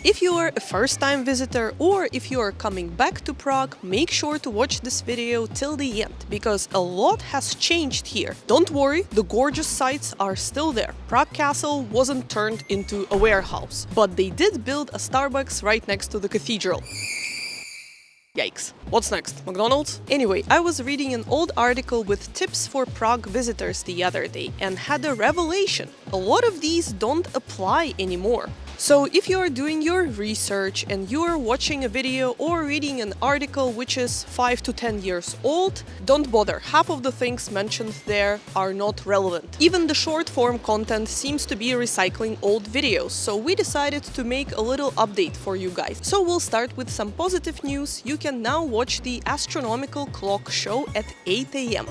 If you are a first-time visitor or if you are coming back to Prague, make sure to watch this video till the end, because a lot has changed here. Don't worry, the gorgeous sights are still there. Prague Castle wasn't turned into a warehouse, but they did build a Starbucks right next to the cathedral. Yikes. What's next? McDonald's? Anyway, I was reading an old article with tips for Prague visitors the other day and had a revelation. A lot of these don't apply anymore. So if you are doing your research and you are watching a video or reading an article which is 5 to 10 years old, don't bother. Half of the things mentioned there are not relevant. Even the short form content seems to be recycling old videos, so we decided to make a little update for you guys. So we'll start with some positive news. You can now watch the astronomical clock show at 8 a.m.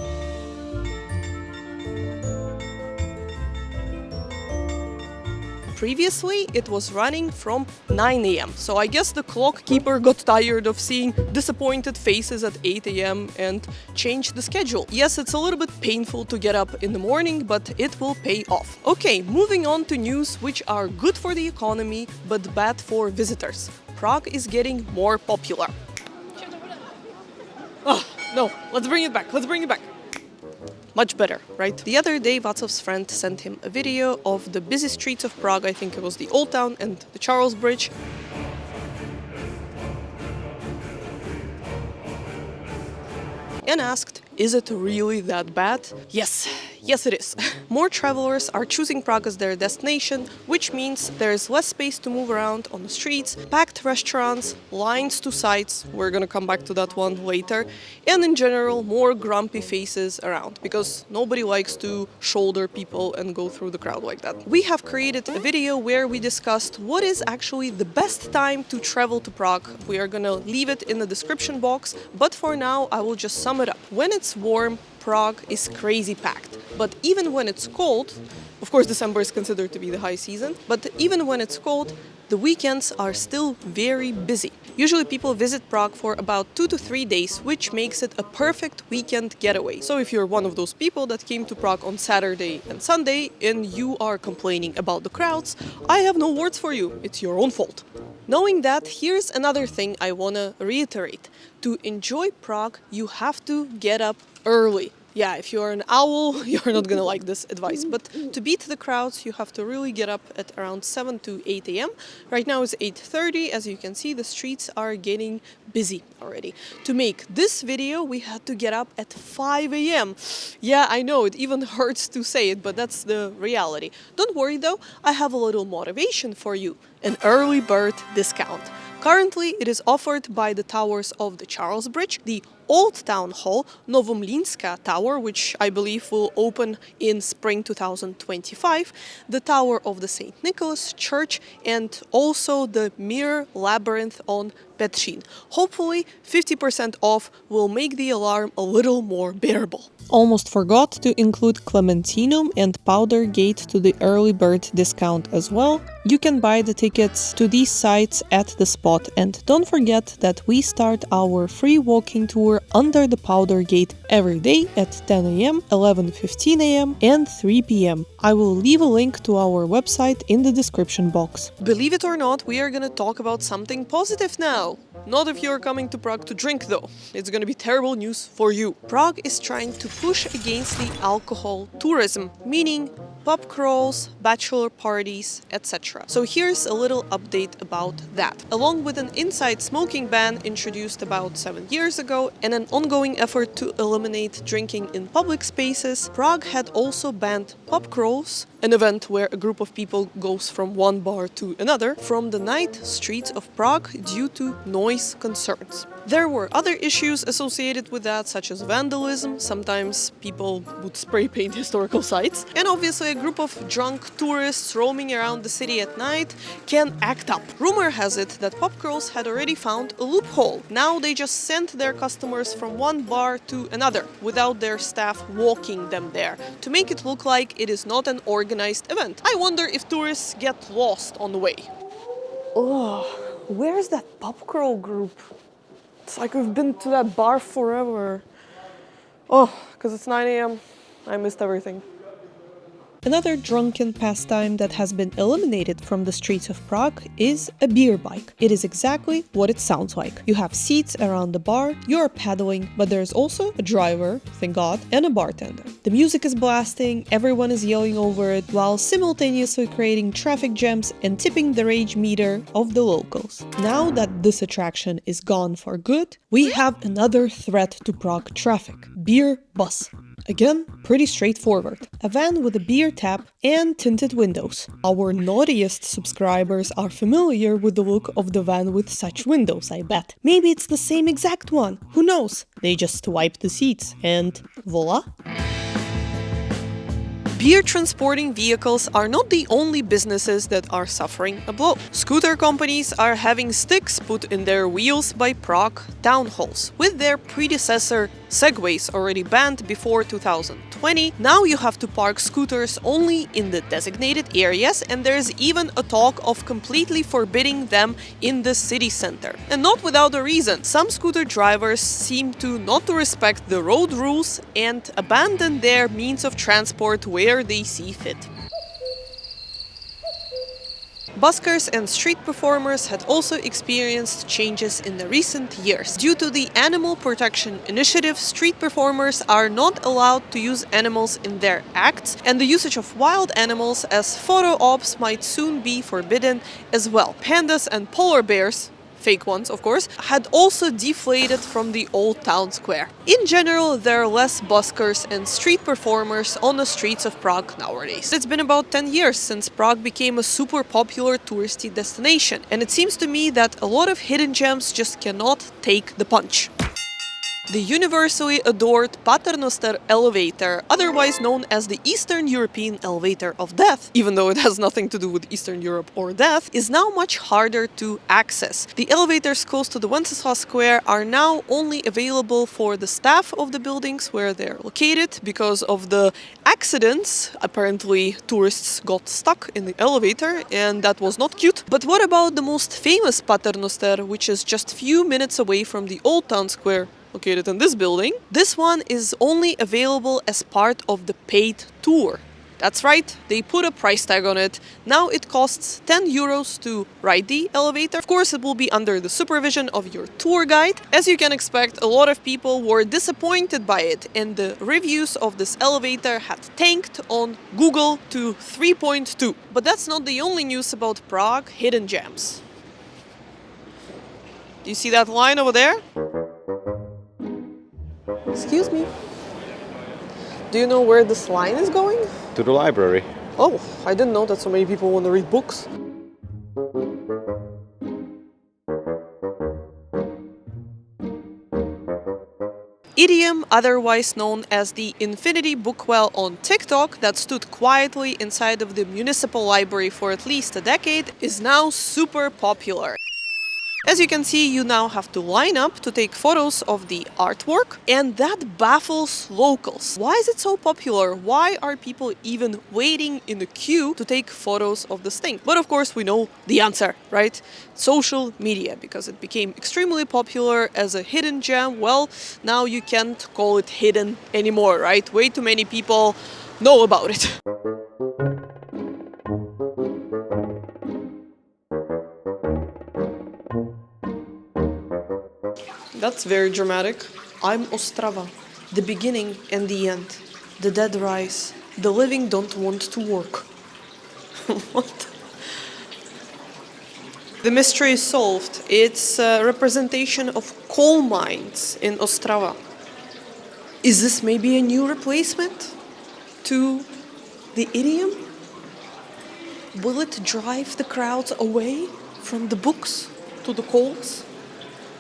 Previously, it was running from 9 a.m. So I guess the clock keeper got tired of seeing disappointed faces at 8 a.m. and changed the schedule. Yes, it's a little bit painful to get up in the morning, but it will pay off. Okay, moving on to news which are good for the economy, but bad for visitors. Prague is getting more popular. Oh, no, let's bring it back, Much better, right? The other day, Václav's friend sent him a video of the busy streets of Prague. I think it was the Old Town and the Charles Bridge. And asked, is it really that bad? Yes it is. More travelers are choosing Prague as their destination, which means there's less space to move around on the streets, packed restaurants, lines to sites, we're gonna come back to that one later, and in general more grumpy faces around, because nobody likes to shoulder people and go through the crowd like that. We have created a video where we discussed what is actually the best time to travel to Prague. We are gonna leave it in the description box, but for now I will just sum it up. When it's warm, Prague is crazy packed. But even when it's cold, of course December is considered to be the high season, but even when it's cold, the weekends are still very busy. Usually people visit Prague for about 2 to 3 days, which makes it a perfect weekend getaway. So if you're one of those people that came to Prague on Saturday and Sunday and you are complaining about the crowds, I have no words for you. It's your own fault. Knowing that, here's another thing I wanna reiterate. To enjoy Prague, you have to get up early. Yeah, if you're an owl, you're not gonna like this advice. But to beat the crowds, you have to really get up at around 7 to 8 a.m. Right now it's 8:30. As you can see, the streets are getting busy already. To make this video, we had to get up at 5 a.m. Yeah, I know, it even hurts to say it, but that's the reality. Don't worry though, I have a little motivation for you. An early bird discount. Currently, it is offered by the towers of the Charles Bridge, the Old Town Hall, Novomlínska Tower, which I believe will open in spring 2025, the Tower of the St. Nicholas Church, and also the Mirror Labyrinth on Petřín. Hopefully, 50% off will make the alarm a little more bearable. Almost forgot to include Clementinum and Powder Gate to the early bird discount as well. You can buy the tickets to these sites at the spot, and don't forget that we start our free walking tour under the Powder Gate every day at 10 a.m., 11:15 a.m. and 3 p.m. I will leave a link to our website in the description box. Believe it or not, we are gonna talk about something positive now. Not if you're coming to Prague to drink though. It's gonna be terrible news for you. Prague is trying to push against the alcohol tourism, meaning pub crawls, bachelor parties, etc. So here's a little update about that. Along with an inside smoking ban introduced about 7 years ago and an ongoing effort to eliminate drinking in public spaces, Prague had also banned pub crawls, an event where a group of people goes from one bar to another, from the night streets of Prague due to noise concerns. There were other issues associated with that, such as vandalism. Sometimes people would spray paint historical sites. And obviously a group of drunk tourists roaming around the city at night can act up. Rumor has it that pub crawls had already found a loophole. Now they just sent their customers from one bar to another without their staff walking them there, to make it look like it is not an organized event. I wonder if tourists get lost on the way. Oh, where's that pub crawl group? It's like we've been to that bar forever. Oh, because it's 9 a.m. I missed everything. Another drunken pastime that has been eliminated from the streets of Prague is a beer bike. It is exactly what it sounds like. You have seats around the bar, you are paddling, but there's also a driver, thank God, and a bartender. The music is blasting, everyone is yelling over it, while simultaneously creating traffic jams and tipping the rage meter of the locals. Now that this attraction is gone for good, we have another threat to Prague traffic: beer bus. Again, pretty straightforward. A van with a beer tap and tinted windows. Our naughtiest subscribers are familiar with the look of the van with such windows, I bet. Maybe it's the same exact one, who knows? They just wipe the seats and voila! Beer transporting vehicles are not the only businesses that are suffering a blow. Scooter companies are having sticks put in their wheels by Prague town halls. With their predecessor Segways already banned before 2020, now you have to park scooters only in the designated areas, and there's even a talk of completely forbidding them in the city center. And not without a reason. Some scooter drivers seem to not to respect the road rules and abandon their means of transport where they see fit. Buskers and street performers had also experienced changes in the recent years. Due to the Animal Protection Initiative, street performers are not allowed to use animals in their acts, and the usage of wild animals as photo ops might soon be forbidden as well. Pandas and polar bears, fake ones of course, had also deflated from the old town square. In general, there are less buskers and street performers on the streets of Prague nowadays. It's been about 10 years since Prague became a super popular touristy destination, and it seems to me that a lot of hidden gems just cannot take the punch. The universally adored Paternoster elevator, otherwise known as the Eastern European elevator of death, even though it has nothing to do with Eastern Europe or death, is now much harder to access. The elevators close to the Wenceslas Square are now only available for the staff of the buildings where they're located because of the accidents. Apparently, tourists got stuck in the elevator, and that was not cute. But what about the most famous Paternoster, which is just few minutes away from the Old Town Square, located in this building? This one is only available as part of the paid tour. That's right, they put a price tag on it. Now it costs 10 euros to ride the elevator. Of course, it will be under the supervision of your tour guide. As you can expect, a lot of people were disappointed by it, and the reviews of this elevator had tanked on Google to 3.2. But that's not the only news about Prague hidden gems. Do you see that line over there? Excuse me. Do you know where this line is going? To the library. Oh, I didn't know that so many people want to read books. Idiom, otherwise known as the Infinity Bookwell on TikTok, that stood quietly inside of the municipal library for at least a decade, is now super popular. As you can see, you now have to line up to take photos of the artwork, and that baffles locals. Why is it so popular? Why are people even waiting in the queue to take photos of this thing? But of course, we know the answer, right? Social media, because it became extremely popular as a hidden gem. Well, now you can't call it hidden anymore, right? Way too many people know about it. That's very dramatic. I'm Ostrava, the beginning and the end. The dead rise. The living don't want to work. What? The mystery is solved. It's a representation of coal mines in Ostrava. Is this maybe a new replacement to the idiom? Will it drive the crowds away from the books to the coals?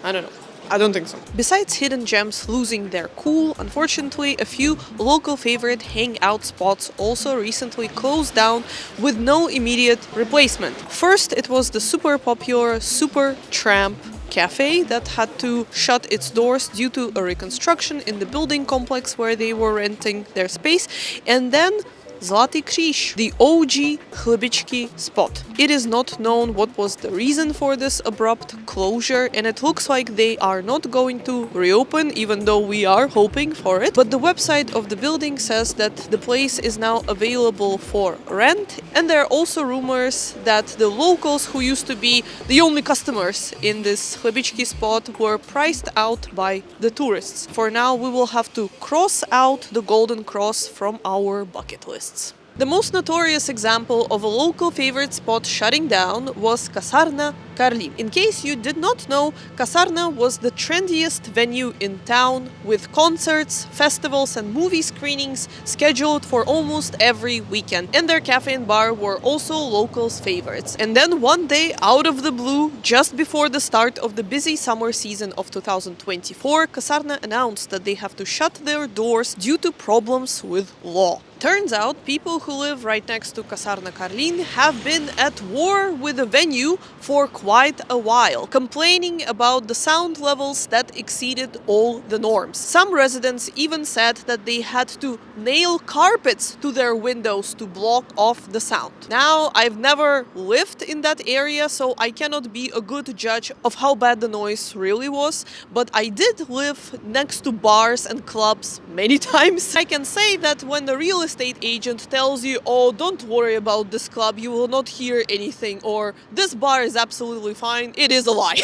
I don't know. I don't think so. Besides hidden gems losing their cool, unfortunately, a few local favorite hangout spots also recently closed down with no immediate replacement. First, it was the super popular Super Tramp cafe that had to shut its doors due to a reconstruction in the building complex where they were renting their space. And then Zlatý Kříž, the OG Chlebičky spot. It is not known what was the reason for this abrupt closure, and it looks like they are not going to reopen, even though we are hoping for it. But the website of the building says that the place is now available for rent, and there are also rumors that the locals who used to be the only customers in this Chlebičky spot were priced out by the tourists. For now, we will have to cross out the Golden Cross from our bucket lists. The most notorious example of a local favorite spot shutting down was Kasarna Karlin. In case you did not know, Kasarna was the trendiest venue in town, with concerts, festivals and movie screenings scheduled for almost every weekend. And their cafe and bar were also locals' favorites. And then one day, out of the blue, just before the start of the busy summer season of 2024, Kasarna announced that they have to shut their doors due to problems with law. Turns out, people who live right next to Kasarna Karlin have been at war with the venue for quite a while, complaining about the sound levels that exceeded all the norms. Some residents even said that they had to nail carpets to their windows to block off the sound. Now, I've never lived in that area, so I cannot be a good judge of how bad the noise really was, but I did live next to bars and clubs many times. I can say that when the real estate agent tells you, oh, don't worry about this club, you will not hear anything, or this bar is absolutely fine, it is a lie.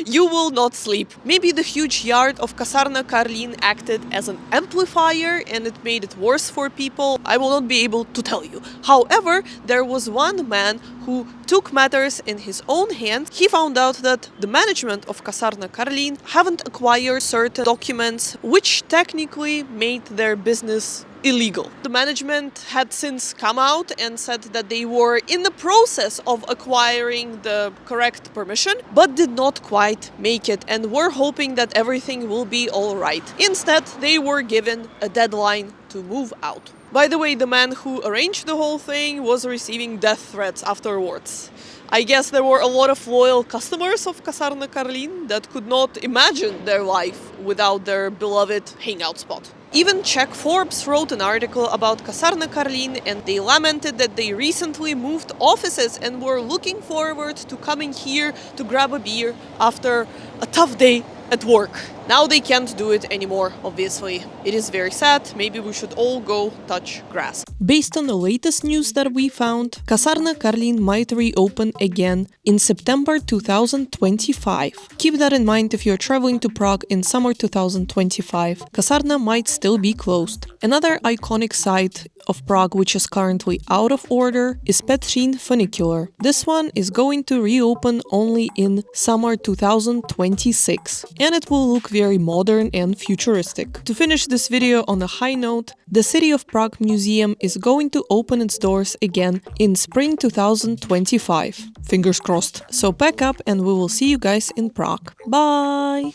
You will not sleep. Maybe the huge yard of Kasarna Karlin acted as an amplifier and it made it worse for people. I will not be able to tell you. However, there was one man who took matters in his own hands. He found out that the management of Kasarna Karlin haven't acquired certain documents which technically made their business illegal. The management had since come out and said that they were in the process of acquiring the correct permission, but did not quite make it and were hoping that everything will be all right. Instead, they were given a deadline to move out. By the way, the man who arranged the whole thing was receiving death threats afterwards. I guess there were a lot of loyal customers of Kasarna Karlin that could not imagine their life without their beloved hangout spot. Even Czech Forbes wrote an article about Kasarna Karlin, and they lamented that they recently moved offices and were looking forward to coming here to grab a beer after a tough day at work. Now they can't do it anymore, obviously. It is very sad. Maybe we should all go touch grass. Based on the latest news that we found, Kasarna Karlin might reopen again in September 2025. Keep that in mind if you're traveling to Prague in summer 2025. Kasarna might still be closed. Another iconic site of Prague which is currently out of order is Petřín Funicular. This one is going to reopen only in summer 2026, and it will look very modern and futuristic. To finish this video on a high note, the City of Prague Museum is going to open its doors again in spring 2025. Fingers crossed. So pack up and we will see you guys in Prague. Bye!